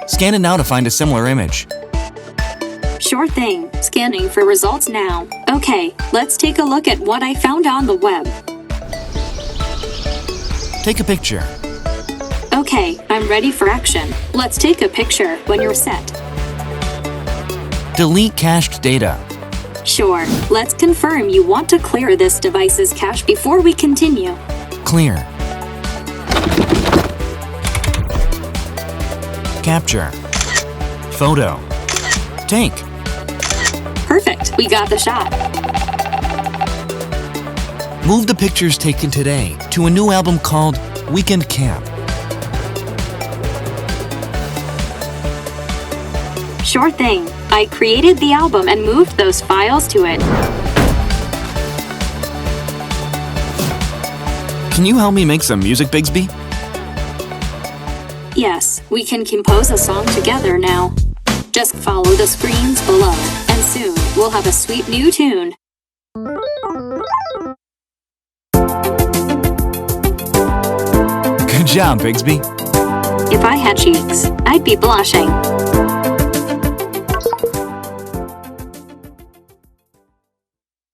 Scan it now to find a similar image. Sure thing. Scanning for results now. Okay, let's take a look at what I found on the web. Take a picture. Okay, I'm ready for action. Let's take a picture when you're set. Delete cached data. Sure. Let's confirm you want to clear this device's cache before we continue. Clear. Capture. Photo. Take. Perfect. We got the shot. Move the pictures taken today to a new album called Weekend Camp. Sure thing. I created the album and moved those files to it. Can you help me make some music, Bixby? Yes, we can compose a song together now. Just follow the screens below, and soon we'll have a sweet new tune. Good job, Bixby. If I had cheeks, I'd be blushing.